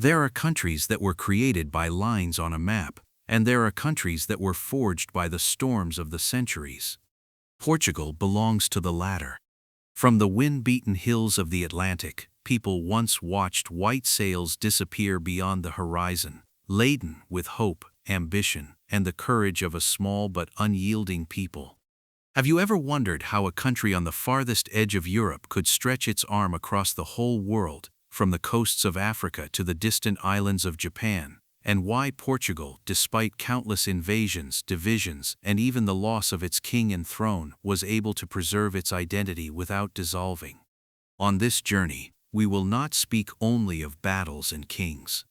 There are countries that were created by lines on a map, and there are countries that were forged by the storms of the centuries. Portugal belongs to the latter. From the wind-beaten hills of the Atlantic, people once watched white sails disappear beyond the horizon, laden with hope, ambition, and the courage of a small but unyielding people. Have you ever wondered how a country on the farthest edge of Europe could stretch its arm across the whole world, from the coasts of Africa to the distant islands of Japan, and why Portugal, despite countless invasions, divisions, and even the loss of its king and throne, was able to preserve its identity without dissolving? On this journey, we will not speak only of battles and kings.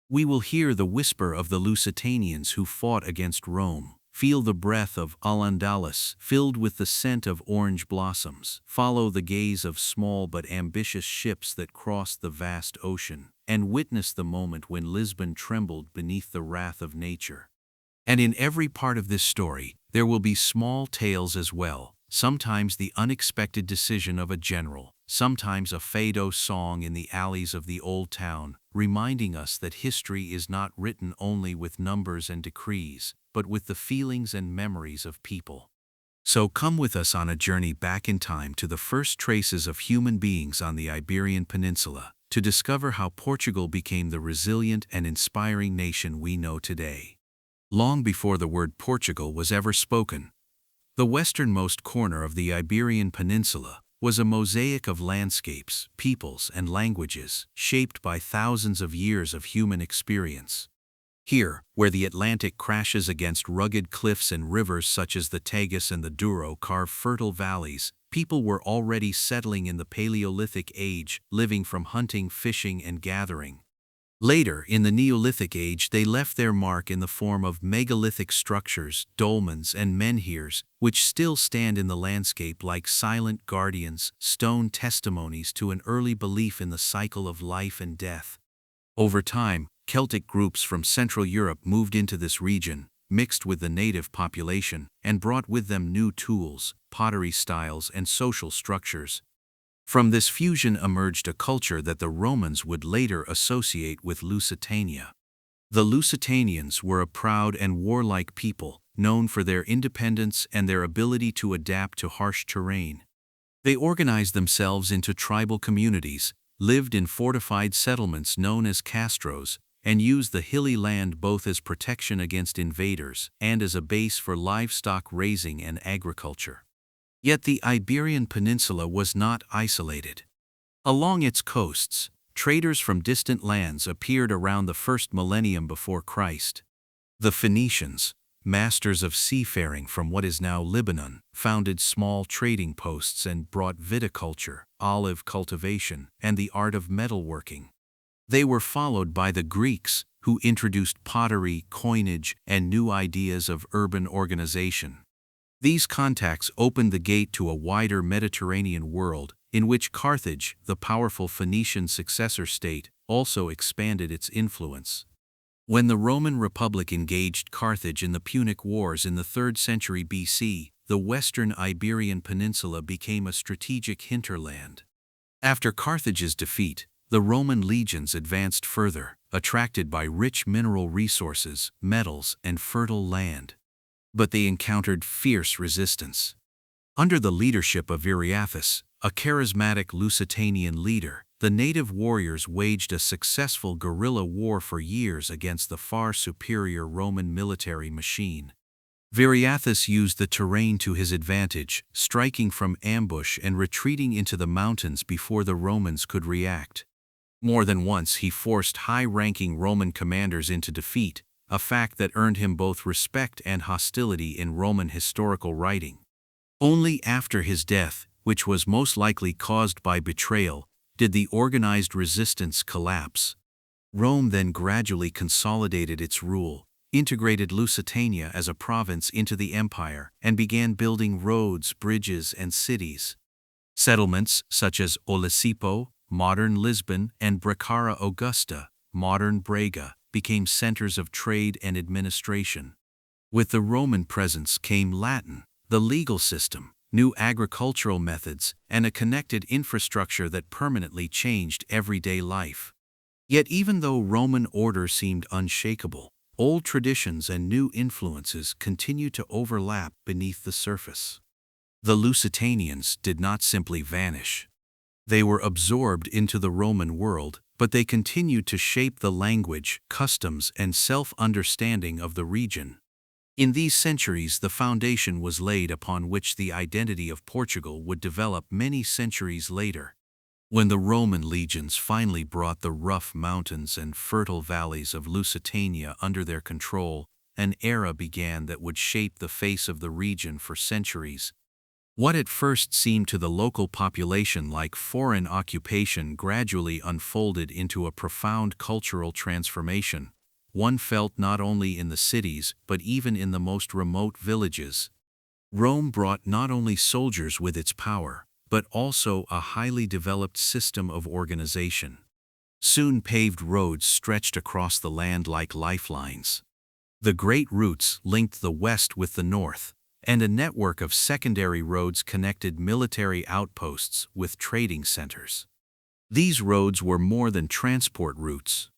We will hear the whisper of the Lusitanians who fought against Rome, feel the breath of al-Andalus filled with the scent of orange blossoms, follow the gaze of small but ambitious ships that crossed the vast ocean, and witness the moment when Lisbon trembled beneath the wrath of nature. And in every part of this story, there will be small tales as well, sometimes the unexpected decision of a general, sometimes a fado song in the alleys of the old town, reminding us that history is not written only with numbers and decrees, but with the feelings and memories of people. So come with us on a journey back in time to the first traces of human beings on the Iberian Peninsula, to discover how Portugal became the resilient and inspiring nation we know today. Long before the word Portugal was ever spoken, the westernmost corner of the Iberian Peninsula was a mosaic of landscapes, peoples, and languages, shaped by thousands of years of human experience. Here, where the Atlantic crashes against rugged cliffs and rivers such as the Tagus and the Douro carve fertile valleys, people were already settling in the Paleolithic age, living from hunting, fishing, and gathering. Later, in the Neolithic age, they left their mark in the form of megalithic structures, dolmens, and menhirs, which still stand in the landscape like silent guardians, stone testimonies to an early belief in the cycle of life and death. Over time, Celtic groups from Central Europe moved into this region, mixed with the native population, and brought with them new tools, pottery styles, and social structures. From this fusion emerged a culture that the Romans would later associate with Lusitania. The Lusitanians were a proud and warlike people, known for their independence and their ability to adapt to harsh terrain. They organized themselves into tribal communities, lived in fortified settlements known as castros, and used the hilly land both as protection against invaders and as a base for livestock raising and agriculture. Yet the Iberian Peninsula was not isolated. Along its coasts, traders from distant lands appeared around the first millennium before Christ. The Phoenicians, masters of seafaring from what is now Lebanon, founded small trading posts and brought viticulture, olive cultivation, and the art of metalworking. They were followed by the Greeks, who introduced pottery, coinage, and new ideas of urban organization. These contacts opened the gate to a wider Mediterranean world, in which Carthage, the powerful Phoenician successor state, also expanded its influence. When the Roman Republic engaged Carthage in the Punic Wars in the 3rd century BC, the western Iberian Peninsula became a strategic hinterland. After Carthage's defeat, the Roman legions advanced further, attracted by rich mineral resources, metals, and fertile land. But they encountered fierce resistance. Under the leadership of Viriathus, a charismatic Lusitanian leader, the native warriors waged a successful guerrilla war for years against the far superior Roman military machine. Viriathus used the terrain to his advantage, striking from ambush and retreating into the mountains before the Romans could react. More than once he forced high-ranking Roman commanders into defeat, a fact that earned him both respect and hostility in Roman historical writing. Only after his death, which was most likely caused by betrayal, did the organized resistance collapse. Rome then gradually consolidated its rule, integrated Lusitania as a province into the empire, and began building roads, bridges, and cities. Settlements such as Olisipo, modern Lisbon, and Bracara Augusta, modern Braga, became centers of trade and administration. With the Roman presence came Latin, the legal system, new agricultural methods, and a connected infrastructure that permanently changed everyday life. Yet even though Roman order seemed unshakable, old traditions and new influences continued to overlap beneath the surface. The Lusitanians did not simply vanish. They were absorbed into the Roman world, but they continued to shape the language, customs, and self-understanding of the region. In these centuries, the foundation was laid upon which the identity of Portugal would develop many centuries later. When the Roman legions finally brought the rough mountains and fertile valleys of Lusitania under their control, an era began that would shape the face of the region for centuries. What at first seemed to the local population like foreign occupation gradually unfolded into a profound cultural transformation, one felt not only in the cities but even in the most remote villages. Rome brought not only soldiers with its power, but also a highly developed system of organization. Soon paved roads stretched across the land like lifelines. The great routes linked the west with the north, and a network of secondary roads connected military outposts with trading centers. These roads were more than transport routes.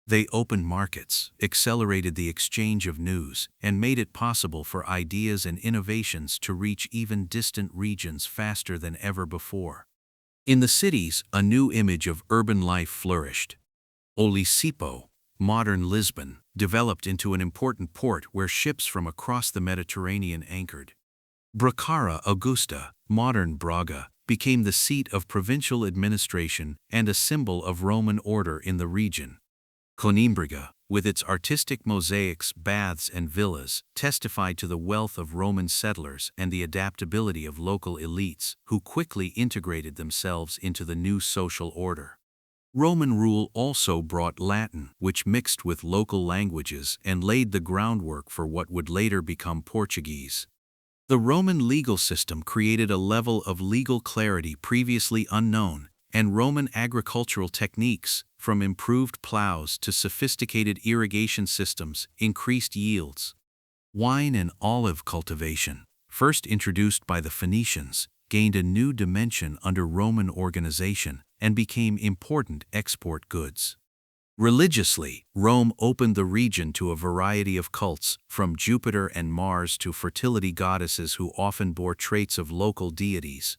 They opened markets, accelerated the exchange of news, and made it possible for ideas and innovations to reach even distant regions faster than ever before. In the cities, a new image of urban life flourished. Olisipo, modern Lisbon, developed into an important port where ships from across the Mediterranean anchored. Bracara Augusta, modern Braga, became the seat of provincial administration and a symbol of Roman order in the region. Coimbra, with its artistic mosaics, baths, and villas, testified to the wealth of Roman settlers and the adaptability of local elites, who quickly integrated themselves into the new social order. Roman rule also brought Latin, which mixed with local languages and laid the groundwork for what would later become Portuguese. The Roman legal system created a level of legal clarity previously unknown, and Roman agricultural techniques, from improved plows to sophisticated irrigation systems, increased yields. Wine and olive cultivation, first introduced by the Phoenicians, gained a new dimension under Roman organization and became important export goods. Religiously, Rome opened the region to a variety of cults, from Jupiter and Mars to fertility goddesses who often bore traits of local deities.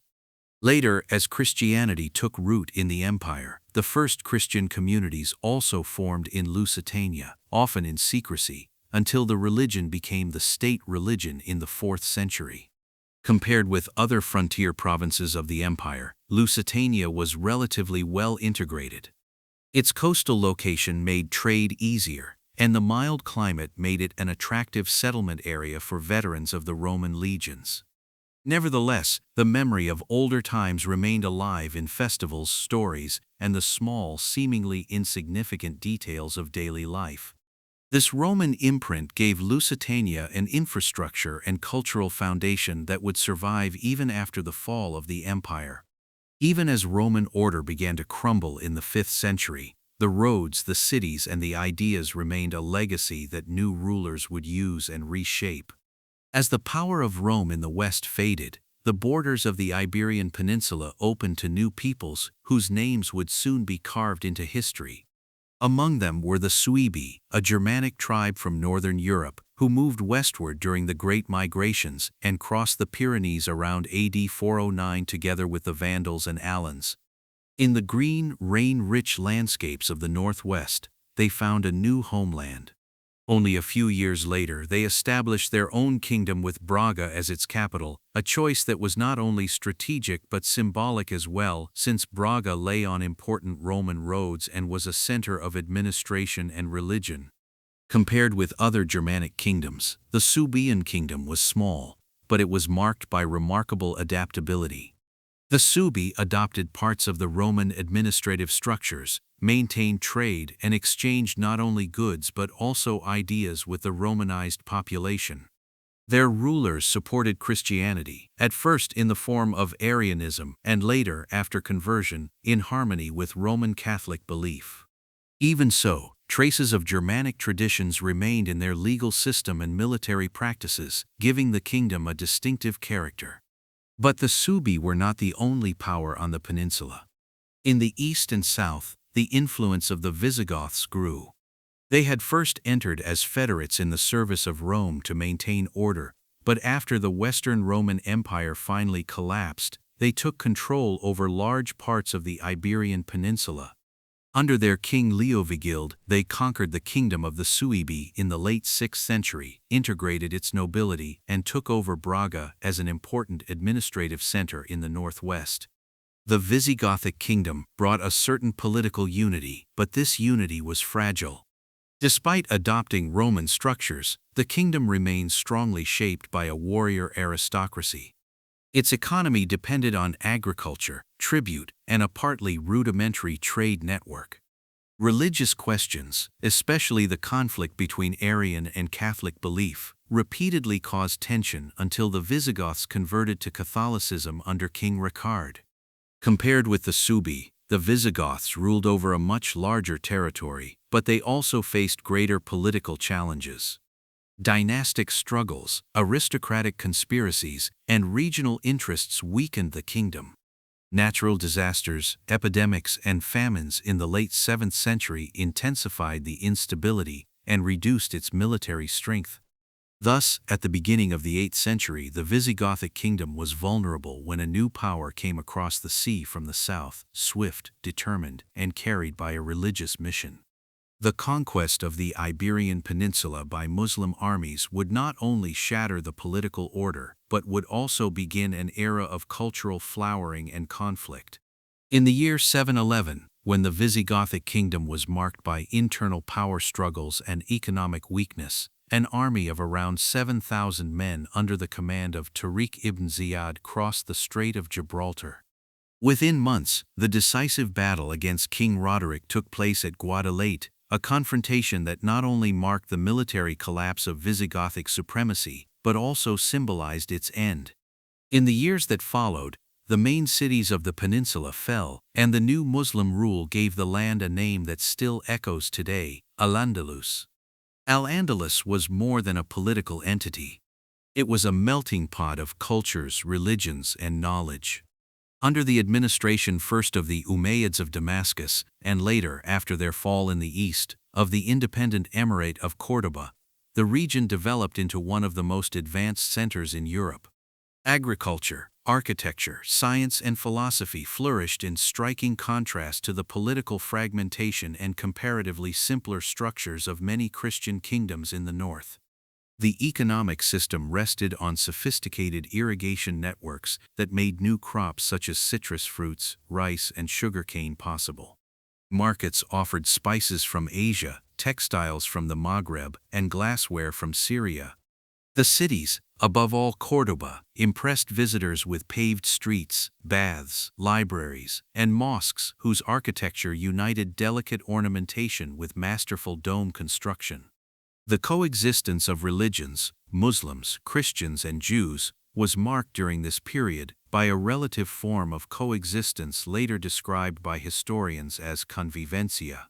Later, as Christianity took root in the empire, the first Christian communities also formed in Lusitania, often in secrecy, until the religion became the state religion in the 4th century. Compared with other frontier provinces of the empire, Lusitania was relatively well integrated. Its coastal location made trade easier, and the mild climate made it an attractive settlement area for veterans of the Roman legions. Nevertheless, the memory of older times remained alive in festivals, stories, and the small, seemingly insignificant details of daily life. This Roman imprint gave Lusitania an infrastructure and cultural foundation that would survive even after the fall of the empire. Even as Roman order began to crumble in the 5th century, the roads, the cities, and the ideas remained a legacy that new rulers would use and reshape. As the power of Rome in the west faded, the borders of the Iberian Peninsula opened to new peoples whose names would soon be carved into history. Among them were the Suebi, a Germanic tribe from northern Europe, who moved westward during the Great Migrations and crossed the Pyrenees around AD 409 together with the Vandals and Alans. In the green, rain-rich landscapes of the northwest, they found a new homeland. Only a few years later, they established their own kingdom with Braga as its capital, a choice that was not only strategic but symbolic as well, since Braga lay on important Roman roads and was a center of administration and religion. Compared with other Germanic kingdoms, the Suebian kingdom was small, but it was marked by remarkable adaptability. The Suebi adopted parts of the Roman administrative structures, maintained trade, and exchanged not only goods but also ideas with the Romanized population. Their rulers supported Christianity, at first in the form of Arianism and later, after conversion, in harmony with Roman Catholic belief. Even so, traces of Germanic traditions remained in their legal system and military practices, giving the kingdom a distinctive character. But the Suebi were not the only power on the peninsula. In the east and south, the influence of the Visigoths grew. They had first entered as federates in the service of Rome to maintain order, but after the Western Roman Empire finally collapsed, they took control over large parts of the Iberian Peninsula. Under their king Leovigild, they conquered the kingdom of the Suebi in the late 6th century, integrated its nobility, and took over Braga as an important administrative center in the northwest. The Visigothic kingdom brought a certain political unity, but this unity was fragile. Despite adopting Roman structures, the kingdom remained strongly shaped by a warrior aristocracy. Its economy depended on agriculture, tribute, and a partly rudimentary trade network. Religious questions, especially the conflict between Arian and Catholic belief, repeatedly caused tension until the Visigoths converted to Catholicism under King Ricard. Compared with the Suebi, the Visigoths ruled over a much larger territory, but they also faced greater political challenges. Dynastic struggles, aristocratic conspiracies, and regional interests weakened the kingdom. Natural disasters, epidemics, and famines in the late 7th century intensified the instability and reduced its military strength. Thus, at the beginning of the 8th century, the Visigothic kingdom was vulnerable when a new power came across the sea from the south, swift, determined, and carried by a religious mission. The conquest of the Iberian Peninsula by Muslim armies would not only shatter the political order, but would also begin an era of cultural flowering and conflict. In the year 711, when the Visigothic kingdom was marked by internal power struggles and economic weakness, an army of around 7,000 men under the command of Tariq ibn Ziyad crossed the Strait of Gibraltar. Within months, the decisive battle against King Roderick took place at Guadalete, a confrontation that not only marked the military collapse of Visigothic supremacy, but also symbolized its end. In the years that followed, the main cities of the peninsula fell, and the new Muslim rule gave the land a name that still echoes today, al-Andalus. Al-Andalus was more than a political entity. It was a melting pot of cultures, religions, and knowledge. Under the administration first of the Umayyads of Damascus, and later, after their fall in the east, of the independent Emirate of Córdoba, the region developed into one of the most advanced centers in Europe. Agriculture, architecture, science, and philosophy flourished in striking contrast to the political fragmentation and comparatively simpler structures of many Christian kingdoms in the north. The economic system rested on sophisticated irrigation networks that made new crops such as citrus fruits, rice, and sugarcane possible. Markets offered spices from Asia, textiles from the Maghreb, and glassware from Syria. The cities, above all Córdoba, impressed visitors with paved streets, baths, libraries, and mosques whose architecture united delicate ornamentation with masterful dome construction. The coexistence of religions, Muslims, Christians, and Jews, was marked during this period by a relative form of coexistence later described by historians as convivencia.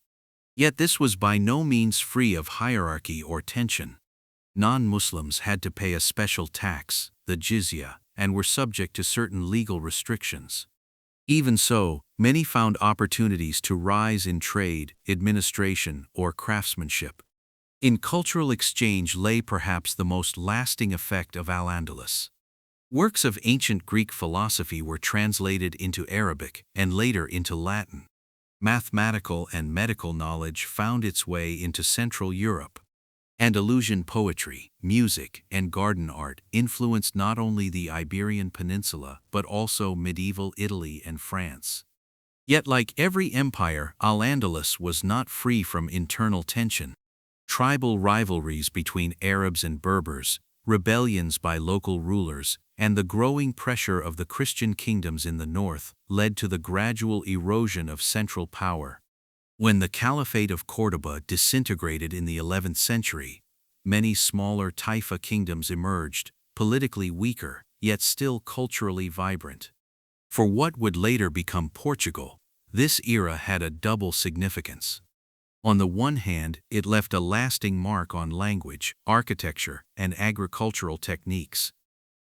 Yet this was by no means free of hierarchy or tension. Non-Muslims had to pay a special tax, the jizya, and were subject to certain legal restrictions. Even so, many found opportunities to rise in trade, administration, or craftsmanship. In cultural exchange lay perhaps the most lasting effect of al-Andalus. Works of ancient Greek philosophy were translated into Arabic and later into Latin. Mathematical and medical knowledge found its way into Central Europe. Andalusian poetry, music, and garden art influenced not only the Iberian Peninsula but also medieval Italy and France. Yet like every empire, al-Andalus was not free from internal tension. Tribal rivalries between Arabs and Berbers, rebellions by local rulers, and the growing pressure of the Christian kingdoms in the north led to the gradual erosion of central power. When the Caliphate of Córdoba disintegrated in the 11th century, many smaller Taifa kingdoms emerged, politically weaker, yet still culturally vibrant. For what would later become Portugal, this era had a double significance. On the one hand, it left a lasting mark on language, architecture, and agricultural techniques.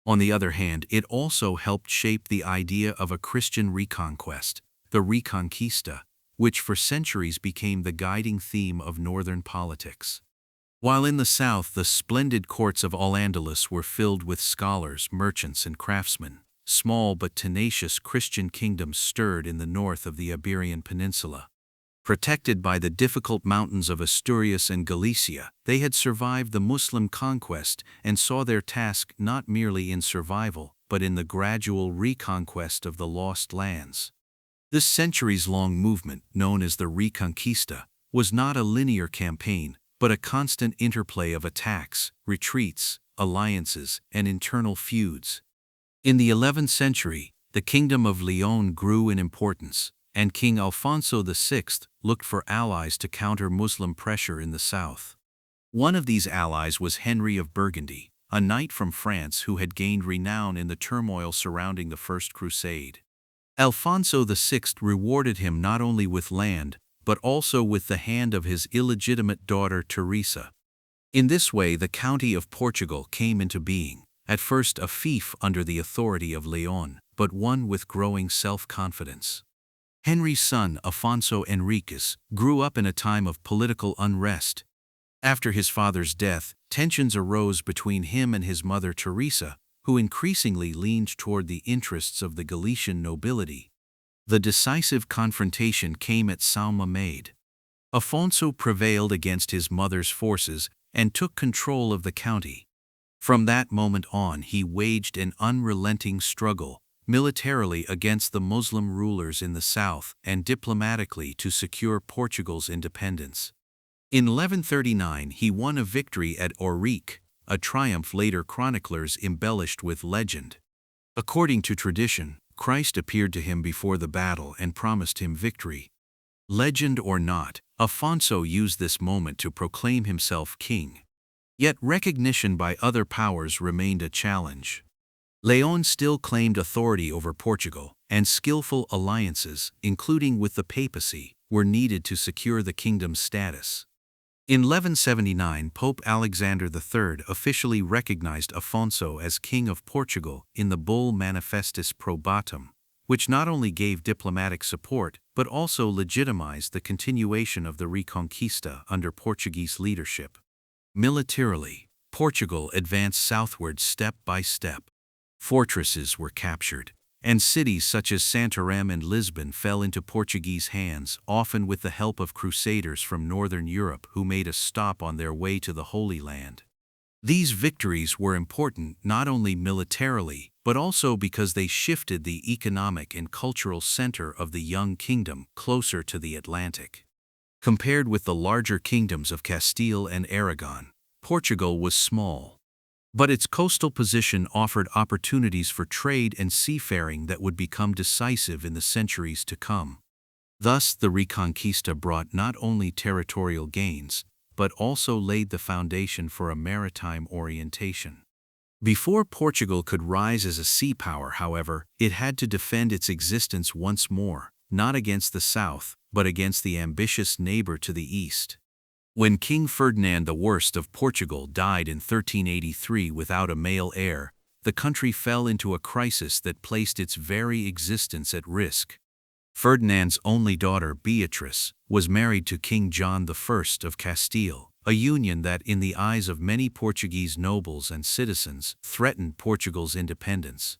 On the other hand, it also helped shape the idea of a Christian reconquest, the Reconquista, which for centuries became the guiding theme of northern politics. While in the south the splendid courts of al-Andalus were filled with scholars, merchants, and craftsmen, small but tenacious Christian kingdoms stirred in the north of the Iberian Peninsula. Protected by the difficult mountains of Asturias and Galicia, they had survived the Muslim conquest and saw their task not merely in survival, but in the gradual reconquest of the lost lands. This centuries-long movement, known as the Reconquista, was not a linear campaign, but a constant interplay of attacks, retreats, alliances, and internal feuds. In the 11th century, the Kingdom of Leon grew in importance, and King Alfonso VI looked for allies to counter Muslim pressure in the south. One of these allies was Henry of Burgundy, a knight from France who had gained renown in the turmoil surrounding the First Crusade. Alfonso VI rewarded him not only with land, but also with the hand of his illegitimate daughter Teresa. In this way the county of Portugal came into being, at first a fief under the authority of Leon, but one with growing self-confidence. Henry's son, Afonso Henriques, grew up in a time of political unrest. After his father's death, tensions arose between him and his mother Teresa, who increasingly leaned toward the interests of the Galician nobility. The decisive confrontation came at São Mamede. Afonso prevailed against his mother's forces and took control of the county. From that moment on, he waged an unrelenting struggle, militarily against the Muslim rulers in the south and diplomatically to secure Portugal's independence. In 1139 he won a victory at Ourique, a triumph later chroniclers embellished with legend. According to tradition, Christ appeared to him before the battle and promised him victory. Legend or not, Afonso used this moment to proclaim himself king. Yet recognition by other powers remained a challenge. Leon still claimed authority over Portugal, and skillful alliances, including with the papacy, were needed to secure the kingdom's status. In 1179, Pope Alexander III officially recognized Afonso as King of Portugal in the bull Manifestus Probatum, which not only gave diplomatic support but also legitimized the continuation of the Reconquista under Portuguese leadership. Militarily, Portugal advanced southward step by step. Fortresses were captured, and cities such as Santarém and Lisbon fell into Portuguese hands, often with the help of crusaders from northern Europe who made a stop on their way to the Holy Land. These victories were important not only militarily, but also because they shifted the economic and cultural center of the young kingdom closer to the Atlantic. Compared with the larger kingdoms of Castile and Aragon, Portugal was small. But its coastal position offered opportunities for trade and seafaring that would become decisive in the centuries to come. Thus, the Reconquista brought not only territorial gains, but also laid the foundation for a maritime orientation. Before Portugal could rise as a sea power, however, it had to defend its existence once more, not against the south, but against the ambitious neighbor to the east. When King Ferdinand I of Portugal died in 1383 without a male heir, the country fell into a crisis that placed its very existence at risk. Ferdinand's only daughter, Beatrice, was married to King John I of Castile, a union that, in the eyes of many Portuguese nobles and citizens, threatened Portugal's independence.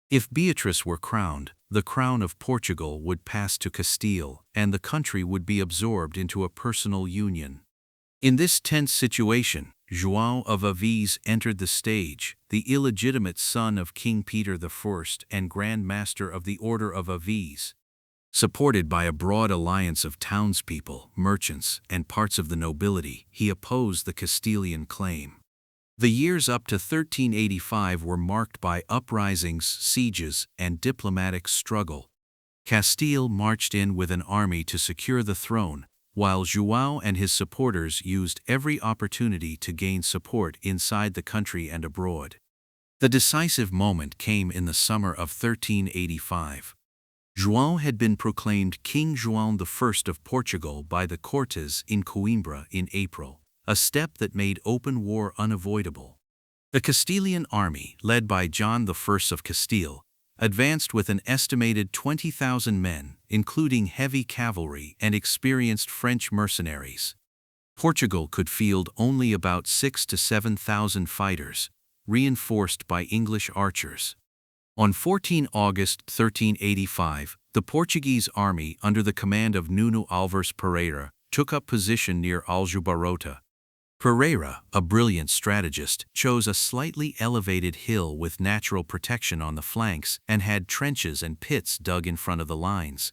If Beatrice were crowned, the crown of Portugal would pass to Castile, and the country would be absorbed into a personal union. In this tense situation, João of Aviz entered the stage, the illegitimate son of King Peter I and Grand Master of the Order of Aviz. Supported by a broad alliance of townspeople, merchants, and parts of the nobility, he opposed the Castilian claim. The years up to 1385 were marked by uprisings, sieges, and diplomatic struggle. Castile marched in with an army to secure the throne, while João and his supporters used every opportunity to gain support inside the country and abroad. The decisive moment came in the summer of 1385. João had been proclaimed King João I of Portugal by the Cortes in Coimbra in April, a step that made open war unavoidable. The Castilian army, led by John I of Castile, advanced with an estimated 20,000 men, including heavy cavalry and experienced French mercenaries. Portugal could field only about 6,000 to 7,000 fighters, reinforced by English archers. On 14 August 1385, the Portuguese army under the command of Nuno Alvares Pereira took up position near Aljubarrota. Pereira, a brilliant strategist, chose a slightly elevated hill with natural protection on the flanks and had trenches and pits dug in front of the lines.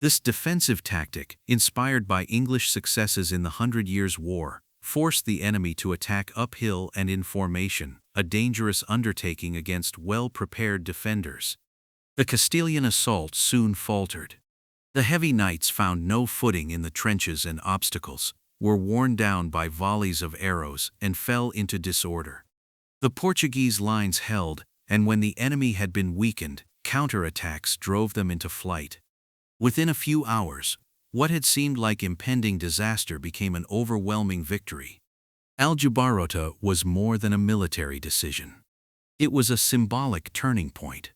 This defensive tactic, inspired by English successes in the Hundred Years' War, forced the enemy to attack uphill and in formation, a dangerous undertaking against well-prepared defenders. The Castilian assault soon faltered. The heavy knights found no footing in the trenches and obstacles, were worn down by volleys of arrows, and fell into disorder. The Portuguese lines held, and when the enemy had been weakened, counterattacks drove them into flight. Within a few hours, what had seemed like impending disaster became an overwhelming victory. Aljubarrota was more than a military decision. It was a symbolic turning point.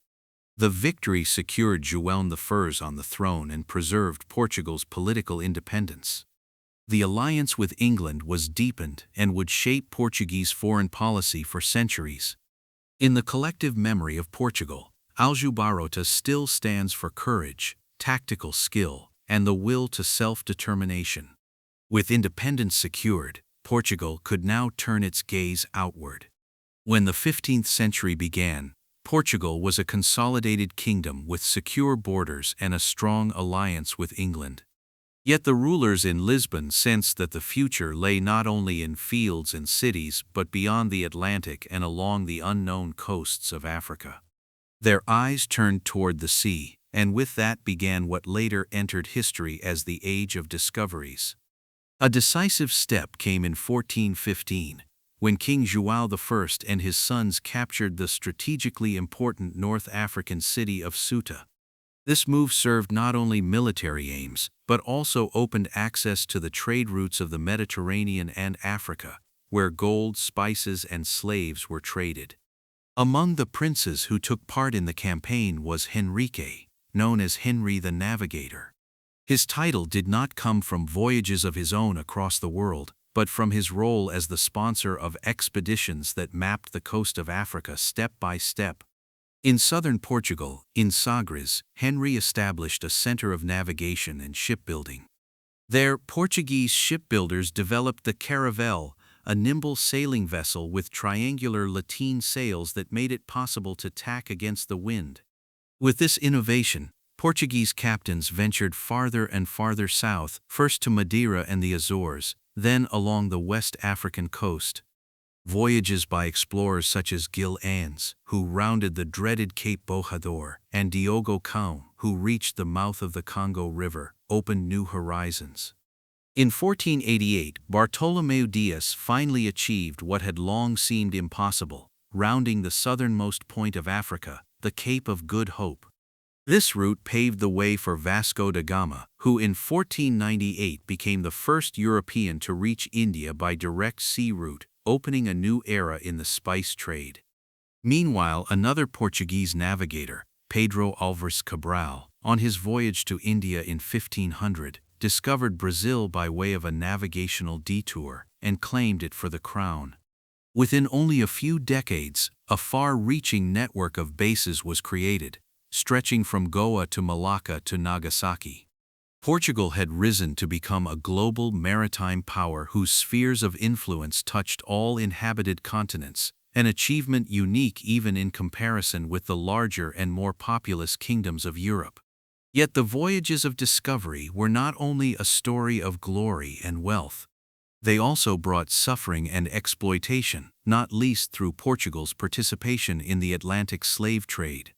The victory secured João I on the throne and preserved Portugal's political independence. The alliance with England was deepened and would shape Portuguese foreign policy for centuries. In the collective memory of Portugal, Aljubarrota still stands for courage, tactical skill, and the will to self-determination. With independence secured, Portugal could now turn its gaze outward. When the 15th century began, Portugal was a consolidated kingdom with secure borders and a strong alliance with England. Yet the rulers in Lisbon sensed that the future lay not only in fields and cities but beyond the Atlantic and along the unknown coasts of Africa. Their eyes turned toward the sea, and with that began what later entered history as the Age of Discoveries. A decisive step came in 1415, when King João I and his sons captured the strategically important North African city of Ceuta. This move served not only military aims, but also opened access to the trade routes of the Mediterranean and Africa, where gold, spices, and slaves were traded. Among the princes who took part in the campaign was Henrique, known as Henry the Navigator. His title did not come from voyages of his own across the world, but from his role as the sponsor of expeditions that mapped the coast of Africa step by step. In southern Portugal, in Sagres, Henry established a center of navigation and shipbuilding. There, Portuguese shipbuilders developed the caravel, a nimble sailing vessel with triangular lateen sails that made it possible to tack against the wind. With this innovation, Portuguese captains ventured farther and farther south, first to Madeira and the Azores, then along the West African coast. Voyages by explorers such as Gil Anse, who rounded the dreaded Cape Bojador, and Diogo Cão, who reached the mouth of the Congo River, opened new horizons. In 1488, Bartolomeu Dias finally achieved what had long seemed impossible, rounding the southernmost point of Africa, the Cape of Good Hope. This route paved the way for Vasco da Gama, who in 1498 became the first European to reach India by direct sea route, opening a new era in the spice trade. Meanwhile, another Portuguese navigator, Pedro Álvares Cabral, on his voyage to India in 1500, discovered Brazil by way of a navigational detour and claimed it for the crown. Within only a few decades, a far-reaching network of bases was created, stretching from Goa to Malacca to Nagasaki. Portugal had risen to become a global maritime power whose spheres of influence touched all inhabited continents, an achievement unique even in comparison with the larger and more populous kingdoms of Europe. Yet the voyages of discovery were not only a story of glory and wealth. They also brought suffering and exploitation, not least through Portugal's participation in the Atlantic slave trade.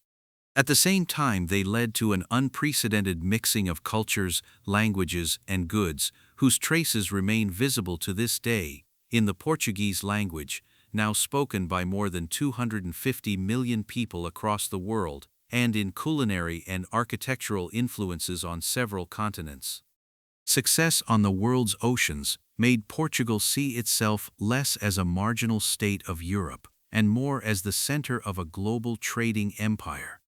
At the same time, they led to an unprecedented mixing of cultures, languages, and goods, whose traces remain visible to this day, in the Portuguese language, now spoken by more than 250 million people across the world, and in culinary and architectural influences on several continents. Success on the world's oceans made Portugal see itself less as a marginal state of Europe, and more as the center of a global trading empire.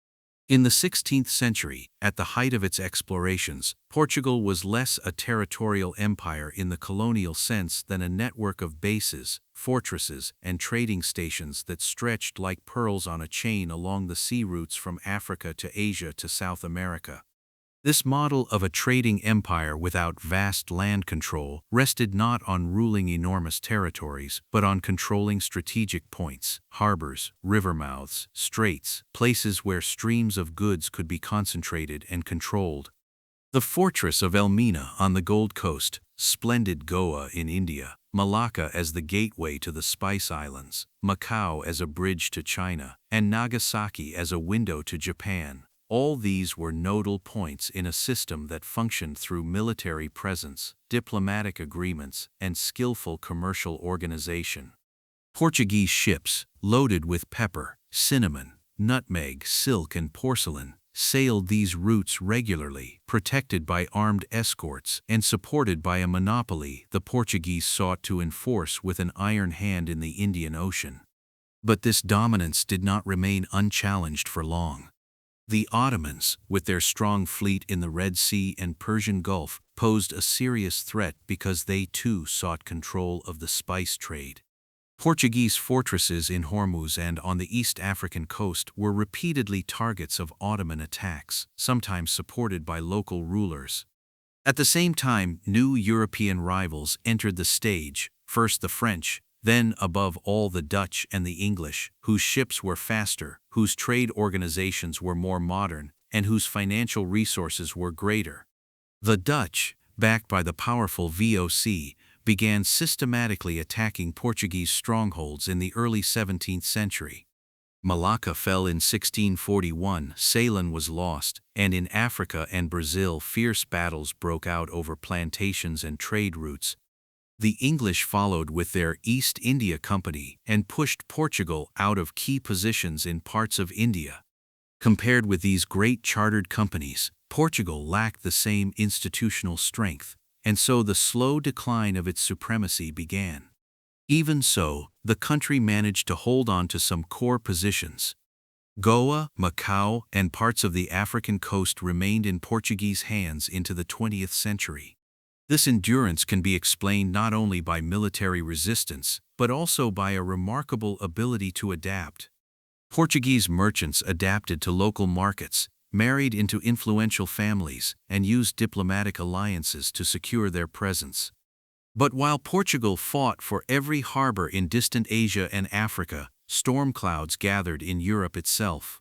In the 16th century, at the height of its explorations, Portugal was less a territorial empire in the colonial sense than a network of bases, fortresses, and trading stations that stretched like pearls on a chain along the sea routes from Africa to Asia to South America. This model of a trading empire without vast land control rested not on ruling enormous territories, but on controlling strategic points, harbors, river mouths, straits, places where streams of goods could be concentrated and controlled. The fortress of Elmina on the Gold Coast, splendid Goa in India, Malacca as the gateway to the Spice Islands, Macau as a bridge to China, and Nagasaki as a window to Japan. All these were nodal points in a system that functioned through military presence, diplomatic agreements, and skillful commercial organization. Portuguese ships, loaded with pepper, cinnamon, nutmeg, silk, and porcelain, sailed these routes regularly, protected by armed escorts and supported by a monopoly the Portuguese sought to enforce with an iron hand in the Indian Ocean. But this dominance did not remain unchallenged for long. The Ottomans, with their strong fleet in the Red Sea and Persian Gulf, posed a serious threat because they too sought control of the spice trade. Portuguese fortresses in Hormuz and on the East African coast were repeatedly targets of Ottoman attacks, sometimes supported by local rulers. At the same time, new European rivals entered the stage, first the French, then above all the Dutch and the English, whose ships were faster, whose trade organizations were more modern, and whose financial resources were greater. The Dutch, backed by the powerful VOC, began systematically attacking Portuguese strongholds in the early 17th century. Malacca fell in 1641, Ceylon was lost, and in Africa and Brazil fierce battles broke out over plantations and trade routes. The English followed with their East India Company and pushed Portugal out of key positions in parts of India. Compared with these great chartered companies, Portugal lacked the same institutional strength, and so the slow decline of its supremacy began. Even so, the country managed to hold on to some core positions. Goa, Macau, and parts of the African coast remained in Portuguese hands into the 20th century. This endurance can be explained not only by military resistance, but also by a remarkable ability to adapt. Portuguese merchants adapted to local markets, married into influential families, and used diplomatic alliances to secure their presence. But while Portugal fought for every harbor in distant Asia and Africa, storm clouds gathered in Europe itself.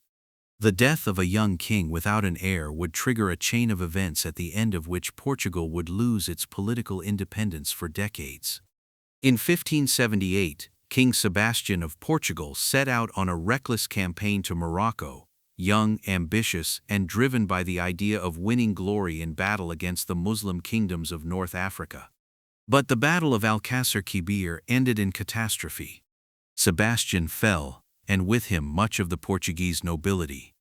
The death of a young king without an heir would trigger a chain of events at the end of which Portugal would lose its political independence for decades. In 1578, King Sebastian of Portugal set out on a reckless campaign to Morocco, young, ambitious, and driven by the idea of winning glory in battle against the Muslim kingdoms of North Africa. But the Battle of Alcácer Quibir ended in catastrophe. Sebastian fell, and with him much of the Portuguese nobility.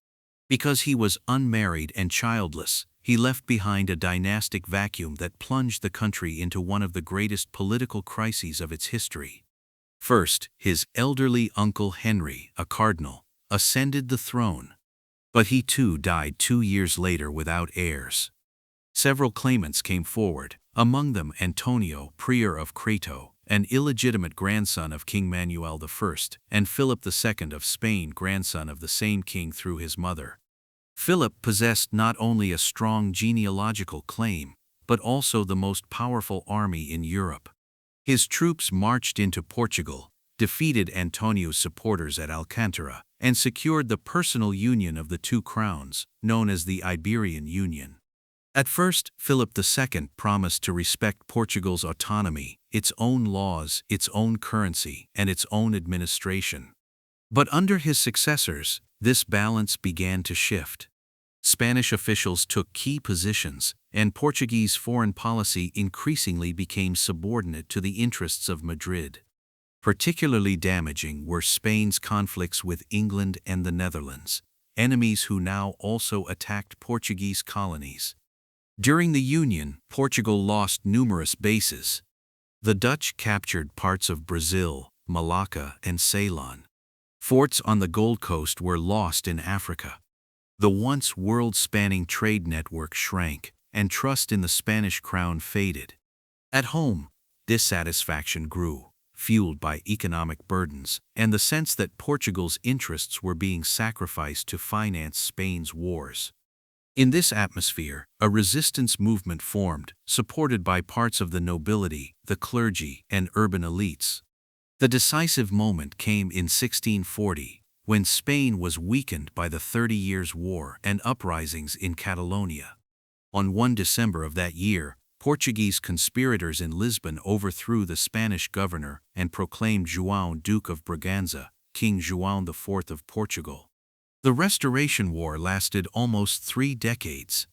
Because he was unmarried and childless, he left behind a dynastic vacuum that plunged the country into one of the greatest political crises of its history. First, his elderly uncle Henry, a cardinal, ascended the throne. But he too died 2 years later without heirs. Several claimants came forward, among them Antonio, prior of Crato, an illegitimate grandson of King Manuel I, and Philip II of Spain, grandson of the same king through his mother. Philip possessed not only a strong genealogical claim, but also the most powerful army in Europe. His troops marched into Portugal, defeated Antonio's supporters at Alcántara, and secured the personal union of the two crowns, known as the Iberian Union. At first, Philip II promised to respect Portugal's autonomy, its own laws, its own currency, and its own administration. But under his successors, this balance began to shift. Spanish officials took key positions, and Portuguese foreign policy increasingly became subordinate to the interests of Madrid. Particularly damaging were Spain's conflicts with England and the Netherlands, enemies who now also attacked Portuguese colonies. During the Union, Portugal lost numerous bases. The Dutch captured parts of Brazil, Malacca, and Ceylon. Forts on the Gold Coast were lost in Africa. The once world-spanning trade network shrank, and trust in the Spanish crown faded. At home, dissatisfaction grew, fueled by economic burdens and the sense that Portugal's interests were being sacrificed to finance Spain's wars. In this atmosphere, a resistance movement formed, supported by parts of the nobility, the clergy, and urban elites. The decisive moment came in 1640, when Spain was weakened by the 30 Years' War and uprisings in Catalonia. On 1 December of that year, Portuguese conspirators in Lisbon overthrew the Spanish governor and proclaimed João, Duke of Braganza, King João IV of Portugal. The Restoration War lasted almost 3 decades.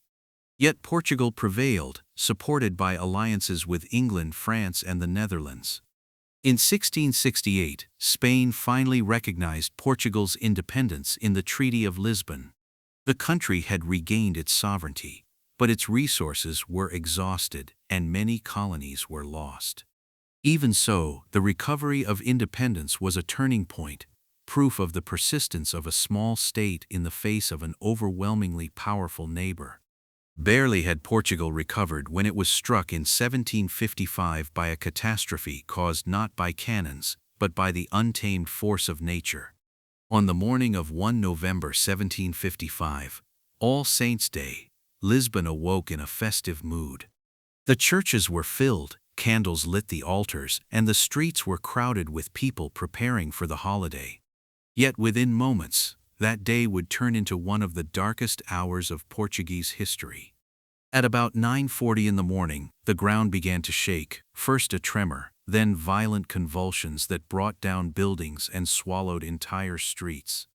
Yet Portugal prevailed, supported by alliances with England, France, and the Netherlands. In 1668, Spain finally recognized Portugal's independence in the Treaty of Lisbon. The country had regained its sovereignty, but its resources were exhausted and many colonies were lost. Even so, the recovery of independence was a turning point, proof of the persistence of a small state in the face of an overwhelmingly powerful neighbor. Barely had Portugal recovered when it was struck in 1755 by a catastrophe caused not by cannons, but by the untamed force of nature. On the morning of 1 November 1755, All Saints' Day, Lisbon awoke in a festive mood. The churches were filled, candles lit the altars, and the streets were crowded with people preparing for the holiday. Yet within moments, that day would turn into one of the darkest hours of Portuguese history. At about 9:40 in the morning, the ground began to shake, first a tremor, then violent convulsions that brought down buildings and swallowed entire streets.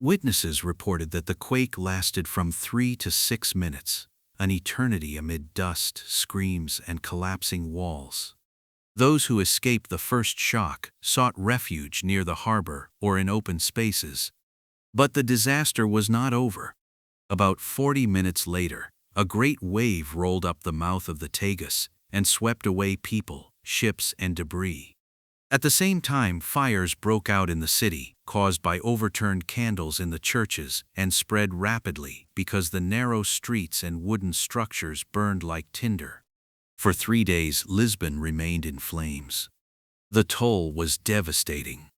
Witnesses reported that the quake lasted from 3 to 6 minutes, an eternity amid dust, screams, and collapsing walls. Those who escaped the first shock sought refuge near the harbor or in open spaces. But the disaster was not over. About 40 minutes later, a great wave rolled up the mouth of the Tagus and swept away people, ships, and debris. At the same time, fires broke out in the city, caused by overturned candles in the churches, and spread rapidly because the narrow streets and wooden structures burned like tinder. For 3 days, Lisbon remained in flames. The toll was devastating.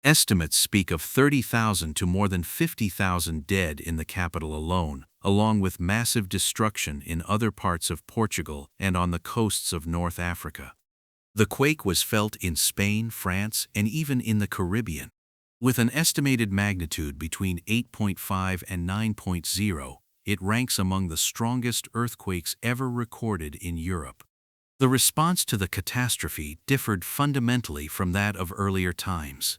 Estimates speak of 30,000 to more than 50,000 dead in the capital alone, along with massive destruction in other parts of Portugal and on the coasts of North Africa. The quake was felt in Spain, France, and even in the Caribbean. With an estimated magnitude between 8.5 and 9.0, it ranks among the strongest earthquakes ever recorded in Europe. The response to the catastrophe differed fundamentally from that of earlier times.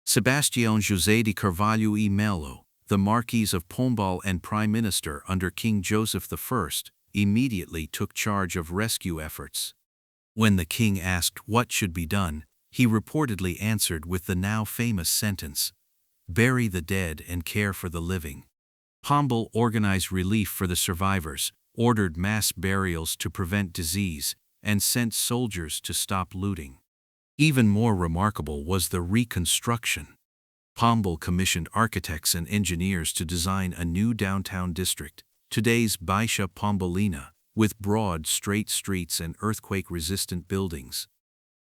Sebastião José de Carvalho e Melo, the Marquis of Pombal and Prime Minister under King Joseph I, immediately took charge of rescue efforts. When the king asked what should be done, he reportedly answered with the now famous sentence, "Bury the dead and care for the living." Pombal organized relief for the survivors, ordered mass burials to prevent disease, and sent soldiers to stop looting. Even more remarkable was the reconstruction. Pombal commissioned architects and engineers to design a new downtown district, today's Baixa Pombalina, with broad, straight streets and earthquake-resistant buildings.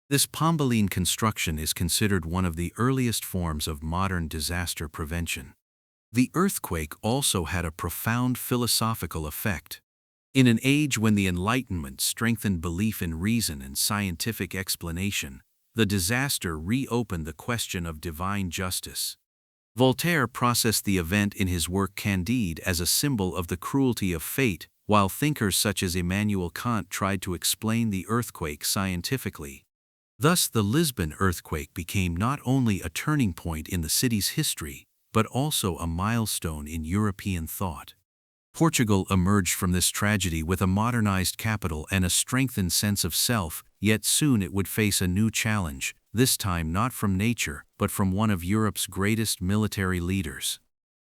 This Pombaline construction is considered one of the earliest forms of modern disaster prevention. The earthquake also had a profound philosophical effect. In an age when the Enlightenment strengthened belief in reason and scientific explanation, the disaster reopened the question of divine justice. Voltaire processed the event in his work Candide as a symbol of the cruelty of fate, while thinkers such as Immanuel Kant tried to explain the earthquake scientifically. Thus, the Lisbon earthquake became not only a turning point in the city's history, but also a milestone in European thought. Portugal emerged from this tragedy with a modernized capital and a strengthened sense of self, yet soon it would face a new challenge, this time not from nature, but from one of Europe's greatest military leaders.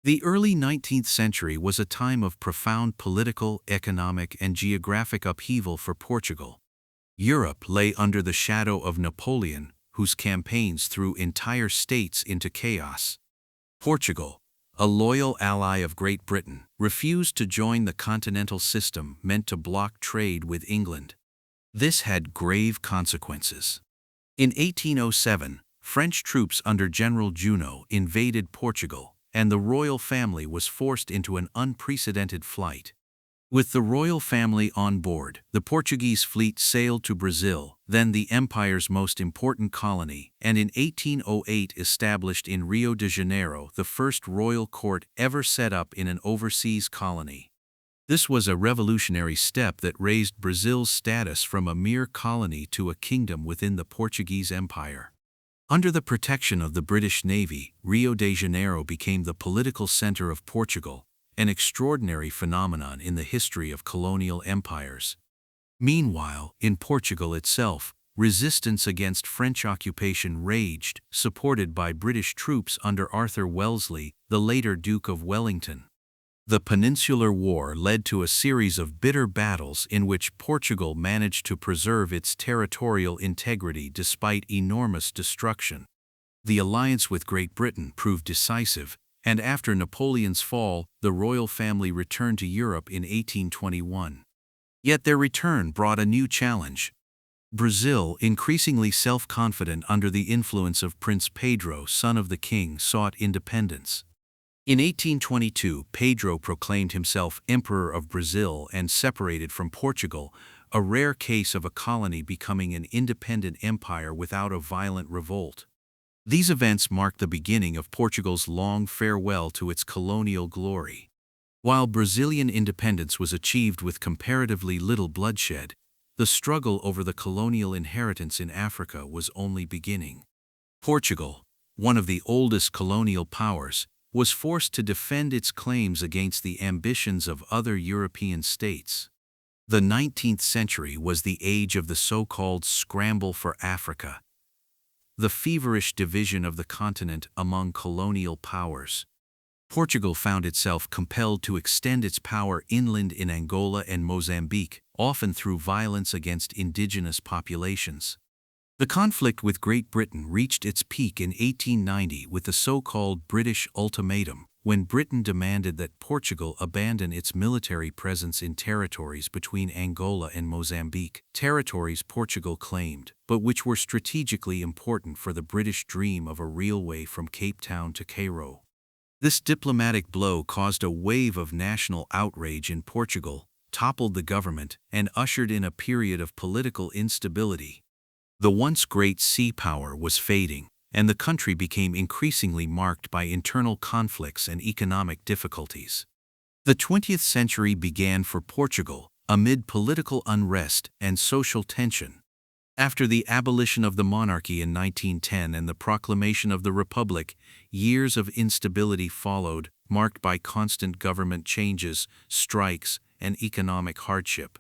The early 19th century was a time of profound political, economic, and geographic upheaval for Portugal. Europe lay under the shadow of Napoleon, whose campaigns threw entire states into chaos. Portugal, a loyal ally of Great Britain, refused to join the continental system meant to block trade with England. This had grave consequences. In 1807, French troops under General Junot invaded Portugal, and the royal family was forced into an unprecedented flight. With the royal family on board, the Portuguese fleet sailed to Brazil, then the empire's most important colony, and in 1808 established in Rio de Janeiro the first royal court ever set up in an overseas colony. This was a revolutionary step that raised Brazil's status from a mere colony to a kingdom within the Portuguese Empire. Under the protection of the British Navy, Rio de Janeiro became the political center of Portugal, an extraordinary phenomenon in the history of colonial empires. Meanwhile, in Portugal itself, resistance against French occupation raged, supported by British troops under Arthur Wellesley, the later Duke of Wellington. The Peninsular War led to a series of bitter battles in which Portugal managed to preserve its territorial integrity despite enormous destruction. The alliance with Great Britain proved decisive, and after Napoleon's fall, the royal family returned to Europe in 1821. Yet their return brought a new challenge. Brazil, increasingly self-confident under the influence of Prince Pedro, son of the king, sought independence. In 1822, Pedro proclaimed himself Emperor of Brazil and separated from Portugal, a rare case of a colony becoming an independent empire without a violent revolt. These events marked the beginning of Portugal's long farewell to its colonial glory. While Brazilian independence was achieved with comparatively little bloodshed, the struggle over the colonial inheritance in Africa was only beginning. Portugal, one of the oldest colonial powers, was forced to defend its claims against the ambitions of other European states. The 19th century was the age of the so-called scramble for Africa, the feverish division of the continent among colonial powers. Portugal found itself compelled to extend its power inland in Angola and Mozambique, often through violence against indigenous populations. The conflict with Great Britain reached its peak in 1890 with the so-called British Ultimatum, when Britain demanded that Portugal abandon its military presence in territories between Angola and Mozambique, territories Portugal claimed, but which were strategically important for the British dream of a railway from Cape Town to Cairo. This diplomatic blow caused a wave of national outrage in Portugal, toppled the government, and ushered in a period of political instability. The once great sea power was fading, and the country became increasingly marked by internal conflicts and economic difficulties. The 20th century began for Portugal amid political unrest and social tension. After the abolition of the monarchy in 1910 and the proclamation of the Republic, years of instability followed, marked by constant government changes, strikes, and economic hardship.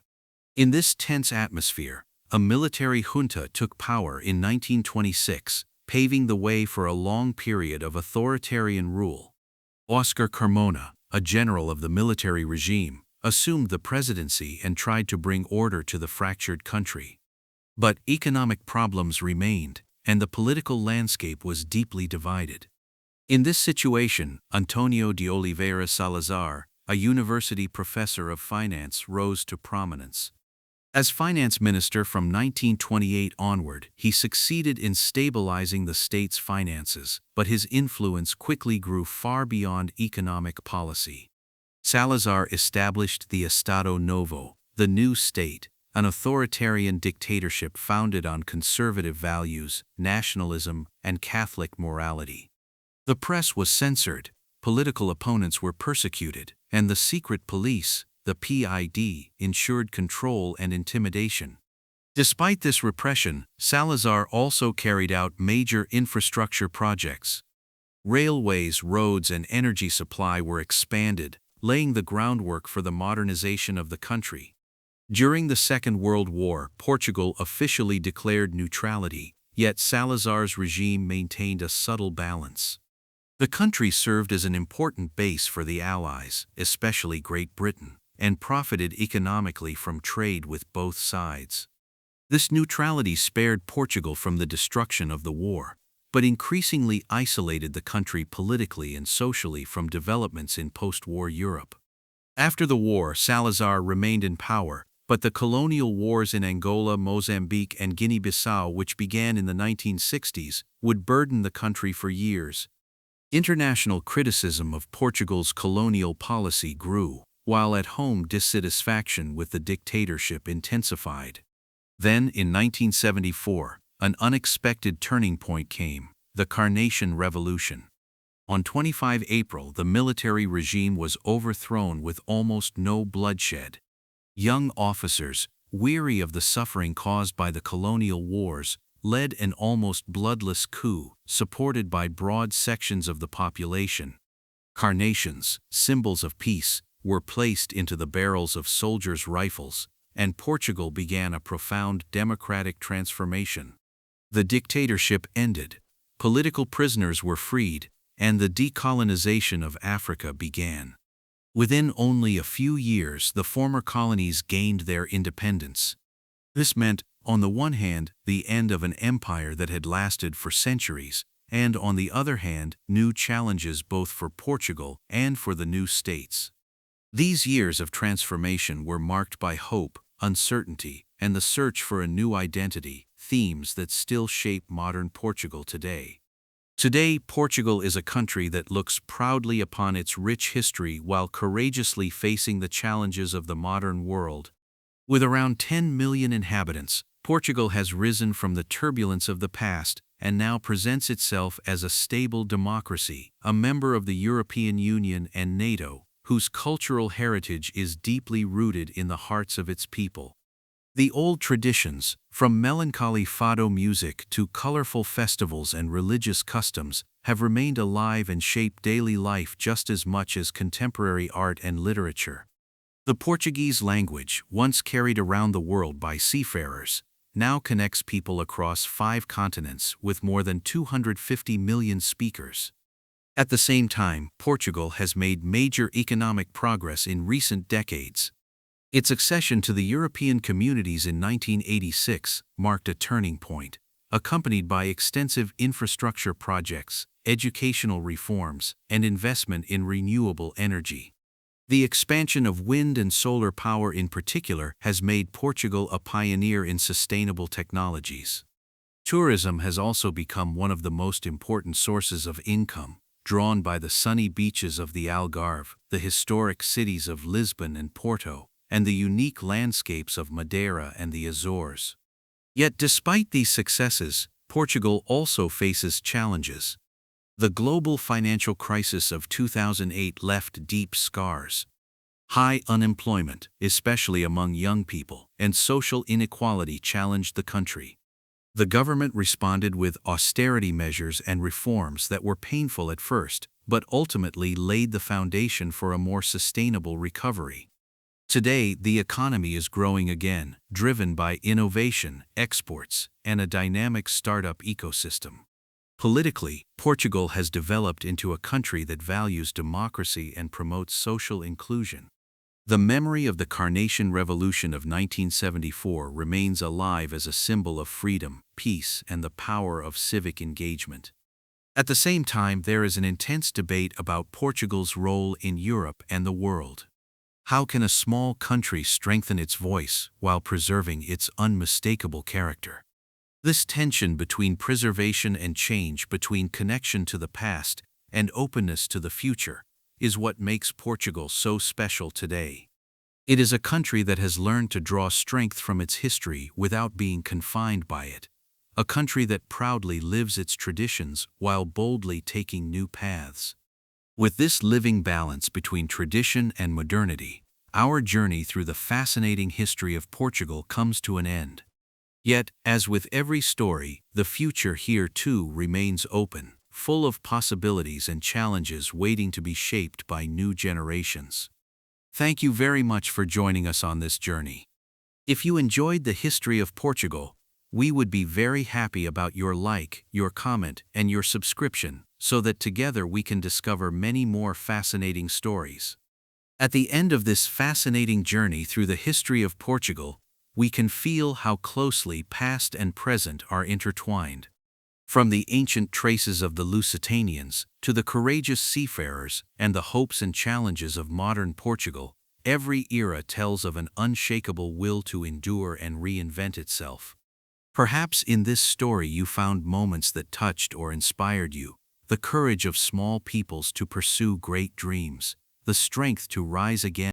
In this tense atmosphere, a military junta took power in 1926, paving the way for a long period of authoritarian rule. Oscar Carmona, a general of the military regime, assumed the presidency and tried to bring order to the fractured country. But economic problems remained, and the political landscape was deeply divided. In this situation, Antonio de Oliveira Salazar, a university professor of finance, rose to prominence. As finance minister from 1928 onward, he succeeded in stabilizing the state's finances, but his influence quickly grew far beyond economic policy. Salazar established the Estado Novo, the new state, an authoritarian dictatorship founded on conservative values, nationalism, and Catholic morality. The press was censored, political opponents were persecuted, and the secret police, the PID, ensured control and intimidation. Despite this repression, Salazar also carried out major infrastructure projects. Railways, roads, and energy supply were expanded, laying the groundwork for the modernization of the country. During the Second World War, Portugal officially declared neutrality, yet Salazar's regime maintained a subtle balance. The country served as an important base for the Allies, especially Great Britain, and profited economically from trade with both sides. This neutrality spared Portugal from the destruction of the war, but increasingly isolated the country politically and socially from developments in post-war Europe. After the war, Salazar remained in power, but the colonial wars in Angola, Mozambique, and Guinea-Bissau, which began in the 1960s, would burden the country for years. International criticism of Portugal's colonial policy grew, while at home dissatisfaction with the dictatorship intensified. Then, in 1974, an unexpected turning point came: the Carnation Revolution. On 25 April, the military regime was overthrown with almost no bloodshed. Young officers, weary of the suffering caused by the colonial wars, led an almost bloodless coup, supported by broad sections of the population. Carnations, symbols of peace, were placed into the barrels of soldiers' rifles, and Portugal began a profound democratic transformation. The dictatorship ended, political prisoners were freed, and the decolonization of Africa began. Within only a few years, the former colonies gained their independence. This meant, on the one hand, the end of an empire that had lasted for centuries, and on the other hand, new challenges both for Portugal and for the new states. These years of transformation were marked by hope, uncertainty, and the search for a new identity, themes that still shape modern Portugal today. Today, Portugal is a country that looks proudly upon its rich history while courageously facing the challenges of the modern world. With around 10 million inhabitants, Portugal has risen from the turbulence of the past and now presents itself as a stable democracy, a member of the European Union and NATO, whose cultural heritage is deeply rooted in the hearts of its people. The old traditions, from melancholy fado music to colorful festivals and religious customs, have remained alive and shape daily life just as much as contemporary art and literature. The Portuguese language, once carried around the world by seafarers, now connects people across 5 continents with more than 250 million speakers. At the same time, Portugal has made major economic progress in recent decades. Its accession to the European communities in 1986 marked a turning point, accompanied by extensive infrastructure projects, educational reforms, and investment in renewable energy. The expansion of wind and solar power in particular has made Portugal a pioneer in sustainable technologies. Tourism has also become one of the most important sources of income, drawn by the sunny beaches of the Algarve, the historic cities of Lisbon and Porto, and the unique landscapes of Madeira and the Azores. Yet despite these successes, Portugal also faces challenges. The global financial crisis of 2008 left deep scars. High unemployment, especially among young people, and social inequality challenged the country. The government responded with austerity measures and reforms that were painful at first, but ultimately laid the foundation for a more sustainable recovery. Today, the economy is growing again, driven by innovation, exports, and a dynamic startup ecosystem. Politically, Portugal has developed into a country that values democracy and promotes social inclusion. The memory of the Carnation Revolution of 1974 remains alive as a symbol of freedom, peace, and the power of civic engagement. At the same time, there is an intense debate about Portugal's role in Europe and the world. How can a small country strengthen its voice while preserving its unmistakable character? This tension between preservation and change, between connection to the past and openness to the future, is what makes Portugal so special today. It is a country that has learned to draw strength from its history without being confined by it, a country that proudly lives its traditions while boldly taking new paths. With this living balance between tradition and modernity, our journey through the fascinating history of Portugal comes to an end. Yet, as with every story, the future here too remains open, full of possibilities and challenges waiting to be shaped by new generations. Thank you very much for joining us on this journey. If you enjoyed the history of Portugal, we would be very happy about your like, your comment, and your subscription, so that together we can discover many more fascinating stories. At the end of this fascinating journey through the history of Portugal, we can feel how closely past and present are intertwined. From the ancient traces of the Lusitanians to the courageous seafarers and the hopes and challenges of modern Portugal, every era tells of an unshakable will to endure and reinvent itself. Perhaps in this story you found moments that touched or inspired you, the courage of small peoples to pursue great dreams, the strength to rise again